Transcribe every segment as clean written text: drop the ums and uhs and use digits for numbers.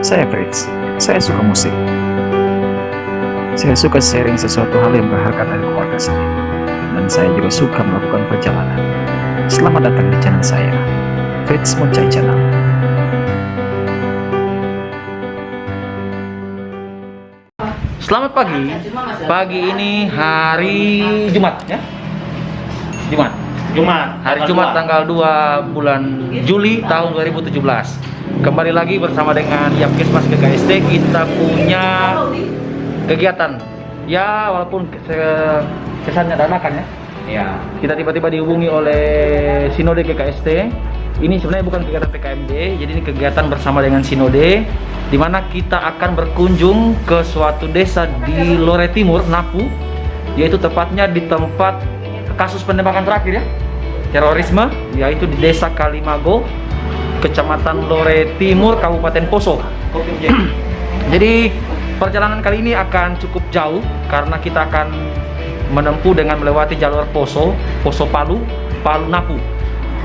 Saya Fritz, saya suka musik. Saya suka sharing sesuatu hal yang berharga dari keluarga saya. Dan saya juga suka melakukan perjalanan. Selamat datang di channel saya, Fritz Moncai Channel. Selamat pagi. Pagi ini hari Jumat ya. Hari Jumat tanggal 2 bulan Juli tahun 2017. Kembali lagi bersama dengan Yapkesmas GKST. Kita punya kegiatan. Ya, walaupun kesannya dadakan ya. Ya. Kita tiba-tiba dihubungi oleh Sinode GKST. Ini sebenarnya bukan kegiatan PKMD, jadi ini kegiatan bersama dengan Sinode, di mana kita akan berkunjung ke suatu desa di Lore Timur, Napu, yaitu tepatnya di tempat kasus penembakan terakhir ya, terorisme, yaitu di Desa Kalimago, Kecamatan Lore Timur, Kabupaten Poso. Jadi perjalanan kali ini akan cukup jauh karena kita akan menempuh dengan melewati jalur Poso Palu Napu.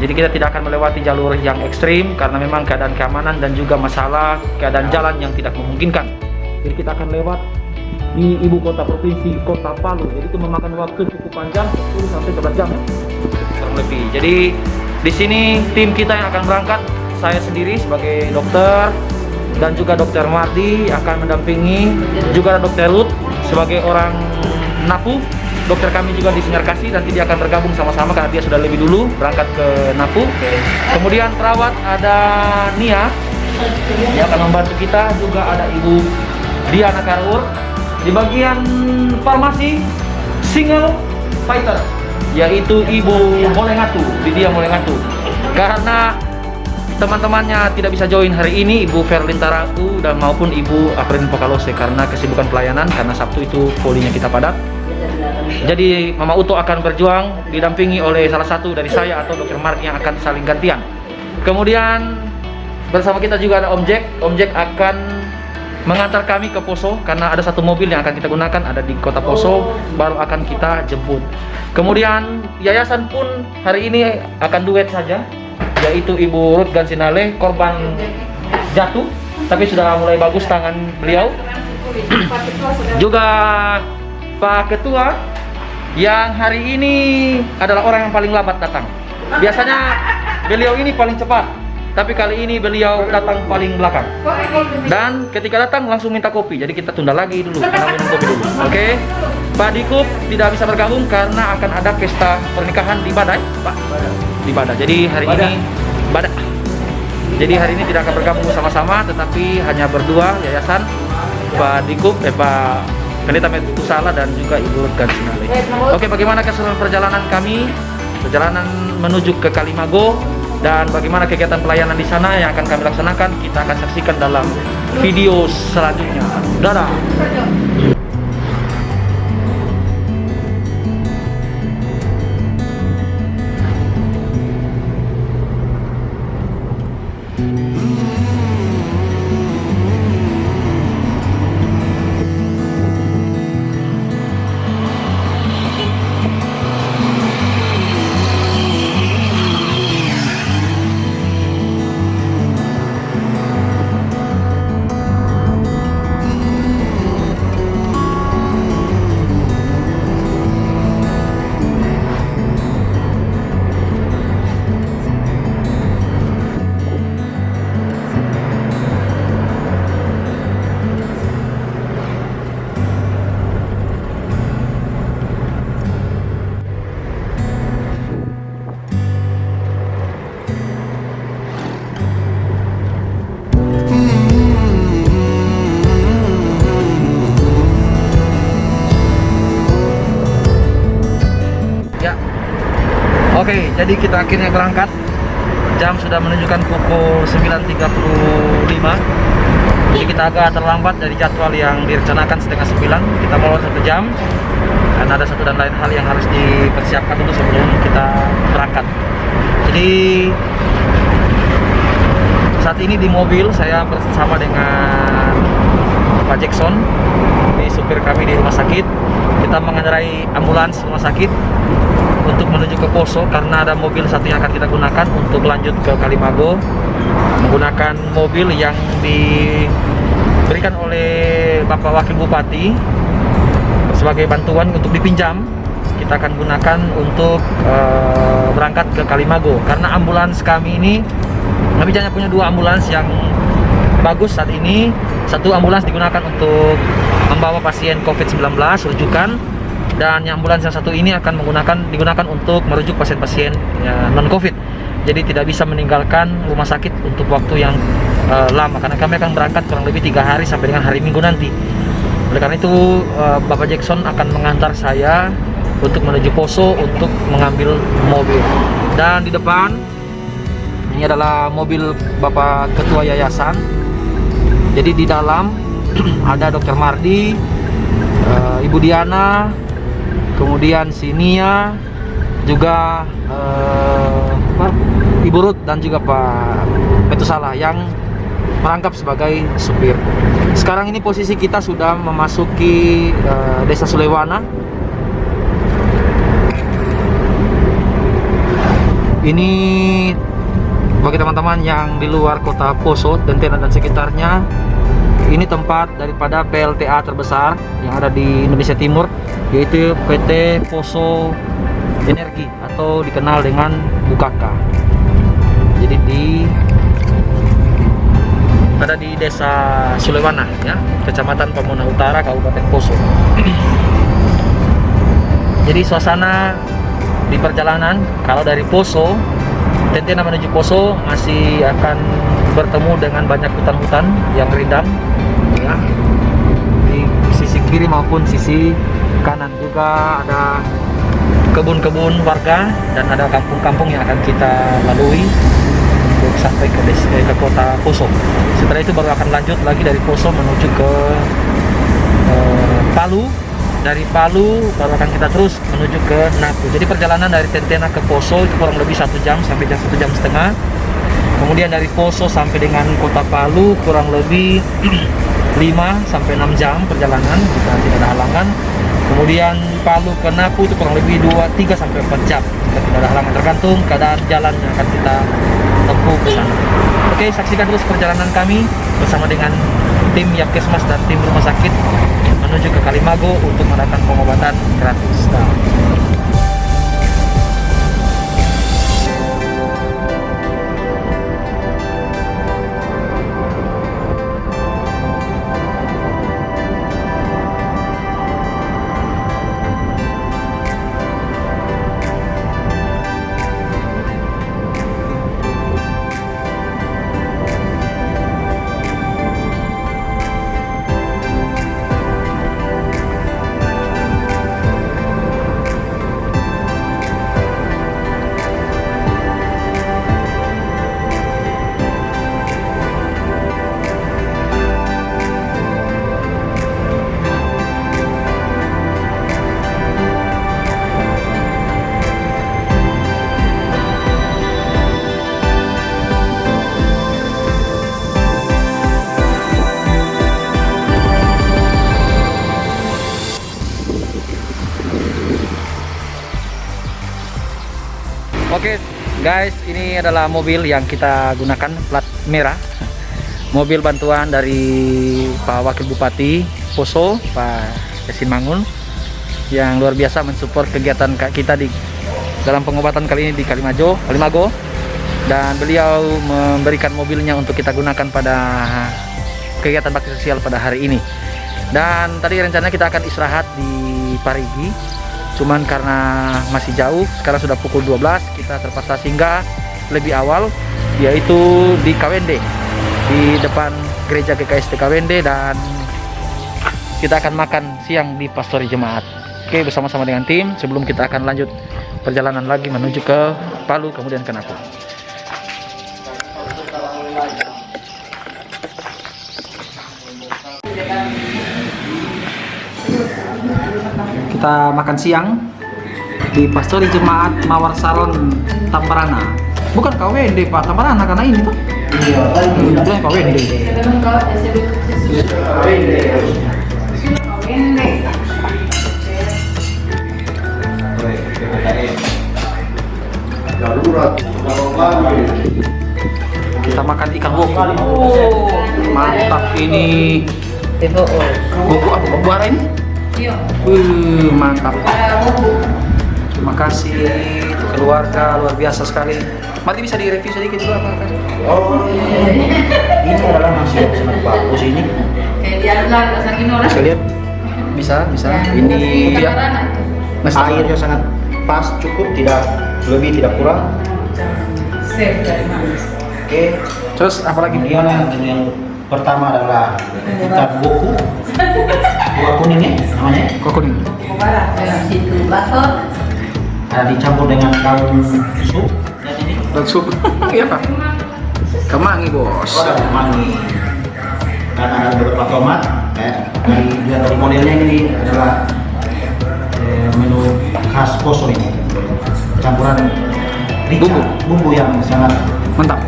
Jadi kita tidak akan melewati jalur yang ekstrim karena memang keadaan keamanan dan juga masalah keadaan jalan yang tidak memungkinkan. Jadi kita akan lewat di ibu kota provinsi, Kota Palu. Jadi itu memakan waktu cukup panjang, 10 sampai 11 jam ya, kurang lebih. Jadi di sini tim kita yang akan berangkat, saya sendiri sebagai dokter dan juga Dokter Mardi akan mendampingi, juga ada Dokter Lut sebagai orang Napu. Dokter kami juga di Sinarkasi, nanti dia akan bergabung sama-sama karena dia sudah lebih dulu berangkat ke Napu. Kemudian perawat ada Nia, dia akan membantu kita. Juga ada Ibu Diana Karur. Di bagian farmasi, single fighter, yaitu Ibu Molengatu, Lydia Molengatu. Karena teman-temannya tidak bisa join hari ini, Ibu Verlin Taraku dan maupun Ibu Aprin Pokalose karena kesibukan pelayanan, karena Sabtu itu polinya kita padat. Jadi Mama Uto akan berjuang didampingi oleh salah satu dari saya atau Dokter Mark yang akan saling gantian. Kemudian bersama kita juga ada Om Jack. Om Jack akan mengantar kami ke Poso karena ada satu mobil yang akan kita gunakan ada di kota Poso, baru akan kita jemput. Kemudian yayasan pun hari ini akan duet saja, yaitu Ibu Ruth Gansinale, korban jatuh tapi sudah mulai bagus tangan beliau. Juga Pak Ketua yang hari ini adalah orang yang paling lambat datang. Biasanya beliau ini paling cepat, tapi kali ini beliau datang paling belakang. Dan ketika datang langsung minta kopi, jadi kita tunda lagi dulu karena minum kopi dulu. Oke. Pak Dikup tidak bisa bergabung karena akan ada pesta pernikahan di Badai, Pak. Di Badai. Jadi hari ini Badai. Jadi hari ini tidak akan bergabung sama-sama, tetapi hanya berdua yayasan, Pak Dikup, Pak Pendeta Metusala dan juga Ibu Gansinale. Oke, bagaimana keseluruhan perjalanan kami? Perjalanan menuju ke Kalimago dan bagaimana kegiatan pelayanan di sana yang akan kami laksanakan, kita akan saksikan dalam video selanjutnya. Dadah. Oke, jadi kita akhirnya berangkat. Jam sudah menunjukkan pukul 9.35. Jadi kita agak terlambat dari jadwal yang direncanakan setengah 9. Kita molor 1 jam karena ada satu dan lain hal yang harus dipersiapkan dulu sebelum kita berangkat. Jadi saat ini di mobil saya bersama dengan Pak Jackson, ini supir kami di rumah sakit. Kita mengendarai ambulans rumah sakit untuk menuju ke Poso karena ada mobil satu yang akan kita gunakan untuk lanjut ke Kalimago, menggunakan mobil yang diberikan oleh Bapak Wakil Bupati sebagai bantuan untuk dipinjam. Kita akan gunakan untuk berangkat ke Kalimago karena ambulans kami ini, kami hanya punya 2 ambulans yang bagus saat ini. Satu ambulans digunakan untuk membawa pasien COVID-19 rujukan, dan yang ambulans yang satu ini akan digunakan untuk merujuk pasien-pasien non COVID. Jadi tidak bisa meninggalkan rumah sakit untuk waktu yang lama karena kami akan berangkat kurang lebih 3 hari sampai dengan hari Minggu nanti. Oleh karena itu Bapak Jackson akan mengantar saya untuk menuju Poso untuk mengambil mobil. Dan di depan ini adalah mobil Bapak Ketua Yayasan. Jadi di dalam ada Dr. Mardi, Ibu Diana, kemudian si Nia, juga Ibu Ruth dan juga Pak Petusala yang merangkap sebagai supir. Sekarang ini posisi kita sudah memasuki Desa Sulewana. Ini bagi teman-teman yang di luar kota Poso, Tentena dan sekitarnya, ini tempat daripada PLTA terbesar yang ada di Indonesia Timur, yaitu PT Poso Energi atau dikenal dengan Bukaka. Jadi ada di Desa Sulewana ya, Kecamatan Pamona Utara, Kabupaten Poso. Jadi suasana di perjalanan kalau dari Poso, Tentena menuju Poso masih akan bertemu dengan banyak hutan-hutan yang rindang ya. Di sisi kiri maupun sisi kanan juga ada kebun-kebun warga dan ada kampung-kampung yang akan kita lalui untuk sampai ke kota Poso. Setelah itu baru akan lanjut lagi dari Poso menuju ke Palu. Dari Palu baru akan kita terus menuju ke Napu. Jadi perjalanan dari Tentena ke Poso itu kurang lebih 1 jam sampai 1 jam setengah. Kemudian dari Poso sampai dengan kota Palu kurang lebih 5 sampai 6 jam perjalanan jika tidak ada halangan. Kemudian Palu ke Napu itu kurang lebih 3 sampai 4 jam jika tidak ada halangan, tergantung keadaan jalan yang akan kita tempuh ke sana. Oke, saksikan terus perjalanan kami bersama dengan tim Yapkesmas dan tim rumah sakit menuju ke Kalimago untuk mendapatkan pengobatan gratis. Oke guys, ini adalah mobil yang kita gunakan, plat merah. Mobil bantuan dari Pak Wakil Bupati Poso, Pak Yasin Mangun, yang luar biasa mensupport kegiatan kita di dalam pengobatan kali ini di Kalimago. Dan beliau memberikan mobilnya untuk kita gunakan pada kegiatan bakti sosial pada hari ini. Dan tadi rencananya kita akan istirahat di Parigi, cuman karena masih jauh, sekarang sudah pukul 12, kita terpaksa singgah lebih awal, yaitu di Kawende, di depan gereja GKST Kawende, dan kita akan makan siang di Pastori Jemaat. Oke, bersama-sama dengan tim sebelum kita akan lanjut perjalanan lagi menuju ke Palu kemudian ke Napu. Kita makan siang di Pastori Jemaat Mawar Salon Tambarana. Bukan Kawende Pak, Tambarana karena ini tuh. Iya, Kawende. Kawende. darurat. Kita makan ikan woku. Oh, mantap ini. Woku apa? Woku apa ini? Mantap. Terima kasih keluarga, luar biasa sekali. Mati bisa direview sedikit juga apa? Oh, ini adalah nasi yang sangat bagus ini. Bisa lihat? Bisa. Ini itu ya. Nasi Airnya sangat pas, cukup, tidak lebih, tidak kurang. Oke. Terus apa lagi? Kemudian yang pertama adalah ikan buku. Buah kuning ya namanya. Kok kuning? Ada dicampur dengan daun sup. Lihat ini. Dan sup. Iya Pak. Kemangi bos. Oh, ada kemangi. Dan ada beberapa tomat. Lihat dari modelnya ini adalah menu khas Poso ini. Campuran rica, bumbu yang sangat Mantap.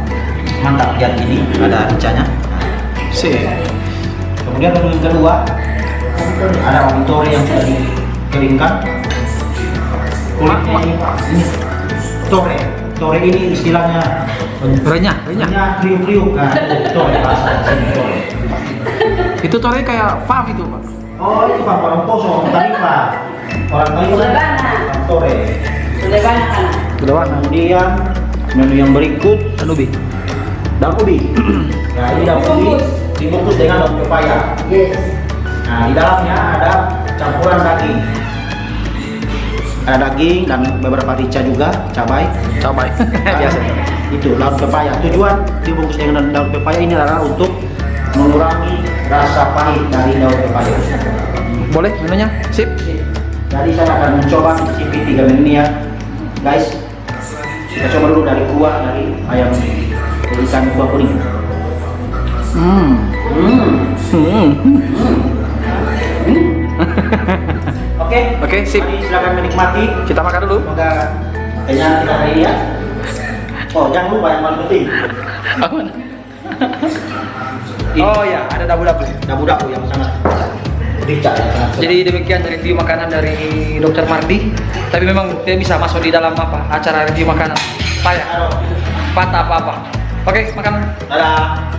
mantap. Lihat ini ada ricanya. Sip. Kemudian menu yang kedua ada onditore yang sudah dikeringkan. Kulitnya ini tore. Tore ini istilahnya Renyah. kriuk-kriuk kan. Tore bahasa sini tore. Itu tore kayak farm itu Pak. Oh itu Pak orang Poso, orang Tarifa. Orang Tarifa orang tore. Sudah warna. Kemudian menu yang berikut Anubi. daun ubi. Nah ini daun ubi dibungkus dengan daun pepaya. Nah di dalamnya ada campuran daging. Ada daging dan beberapa rica juga, cabai. Biasa. Itu daun pepaya. Tujuan dibungkus dengan daun pepaya ini adalah untuk mengurangi rasa pahit dari daun pepaya. Boleh menunya? Sip. Jadi saya akan mencoba mencicipi 3 menu ini ya, guys. Kita coba dulu dari kuah dari ayam ikan kuah kuning. Oke, Oke, sip. mari silakan menikmati. Kita makan dulu. Semoga kenyang kita hari ini ya. Oh, jangan lupa yang paling penting. Oh ya, ada dabu-dabu. Dabu-dabu yang sangat rica ya, sangat sedap. Jadi demikian review makanan dari Dr. Mardi. Tapi memang tidak bisa masuk di dalam acara review makanan. Payah. Patah apa-apa. Oke, makan. Dadah.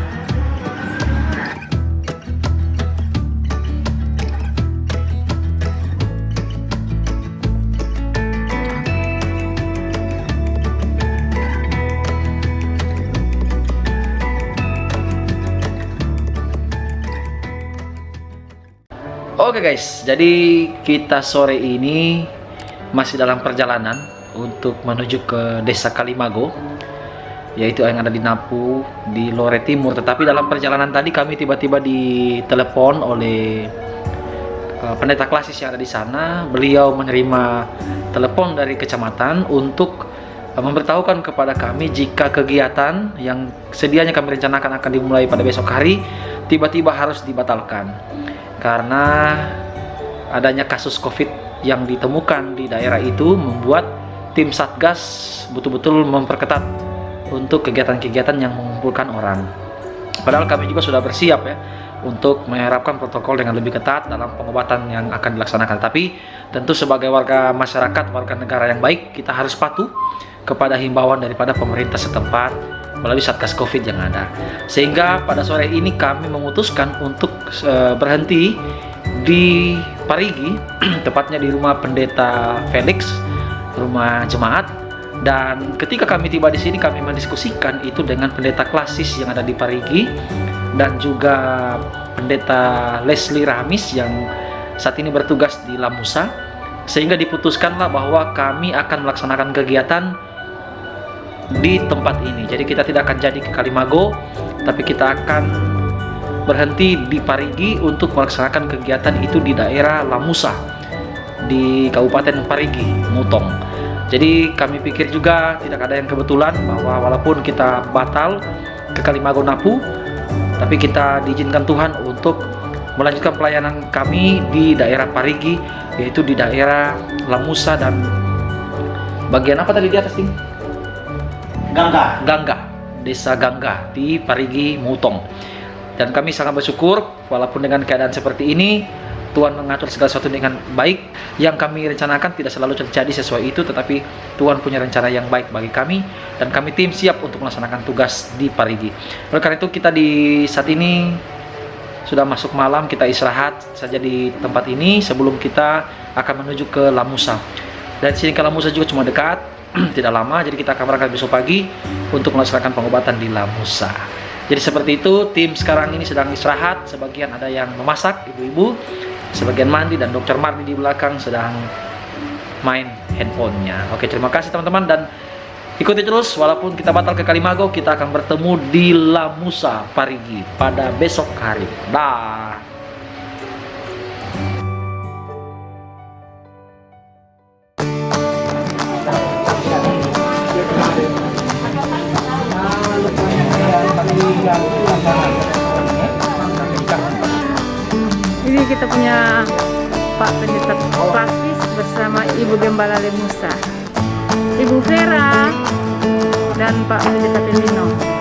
Oke guys, jadi kita sore ini masih dalam perjalanan untuk menuju ke Desa Kalimago, yaitu yang ada di Napu, di Lore Timur. Tetapi dalam perjalanan tadi kami tiba-tiba ditelepon oleh pendeta klasis yang ada di sana. Beliau menerima telepon dari kecamatan untuk memberitahukan kepada kami jika kegiatan yang sedianya kami rencanakan akan dimulai pada besok hari tiba-tiba harus dibatalkan karena adanya kasus COVID yang ditemukan di daerah itu membuat tim Satgas betul-betul memperketat untuk kegiatan-kegiatan yang mengumpulkan orang. Padahal kami juga sudah bersiap ya untuk menerapkan protokol dengan lebih ketat dalam pengobatan yang akan dilaksanakan. Tapi tentu sebagai warga masyarakat, warga negara yang baik, kita harus patuh kepada himbauan daripada pemerintah setempat melalui Satgas Covid yang ada. Sehingga pada sore ini kami memutuskan untuk berhenti di Parigi, tepatnya di rumah Pendeta Felix, rumah jemaat. Dan ketika kami tiba di sini, kami mendiskusikan itu dengan pendeta klasis yang ada di Parigi dan juga pendeta Leslie Ramis yang saat ini bertugas di Lamusa. Sehingga diputuskanlah bahwa kami akan melaksanakan kegiatan di tempat ini. Jadi kita tidak akan jadi ke Kalimago, tapi kita akan berhenti di Parigi untuk melaksanakan kegiatan itu di daerah Lamusa di Kabupaten Parigi, Mutong. Jadi kami pikir juga tidak ada yang kebetulan bahwa walaupun kita batal ke Kalimago Napu, tapi kita diizinkan Tuhan untuk melanjutkan pelayanan kami di daerah Parigi, yaitu di daerah Lamusa dan bagian apa tadi di atas ini? Gangga, Desa Gangga di Parigi, Mutong. Dan kami sangat bersyukur walaupun dengan keadaan seperti ini Tuhan mengatur segala sesuatu dengan baik. Yang kami rencanakan tidak selalu terjadi sesuai itu, tetapi Tuhan punya rencana yang baik bagi kami, dan kami tim siap untuk melaksanakan tugas di Parigi. Oleh karena itu kita di saat ini sudah masuk malam, kita istirahat saja di tempat ini sebelum kita akan menuju ke Lamusa. Dan sini ke Lamusa juga cuma dekat, tidak lama, jadi kita akan berangkat besok pagi untuk melaksanakan pengobatan di Lamusa. Jadi seperti itu, tim sekarang ini sedang istirahat, sebagian ada yang memasak, ibu-ibu, sebagian mandi, dan Dokter Mardi di belakang sedang main handphonenya. Oke, terima kasih teman-teman, dan ikuti terus, walaupun kita batal ke Kalimago, kita akan bertemu di Lamusa Parigi pada besok hari. Dah. Ini kita punya Pak Pendeta Praktis bersama Ibu Gembala Lemusa, Ibu Vera, dan Pak Pendeta Pelino.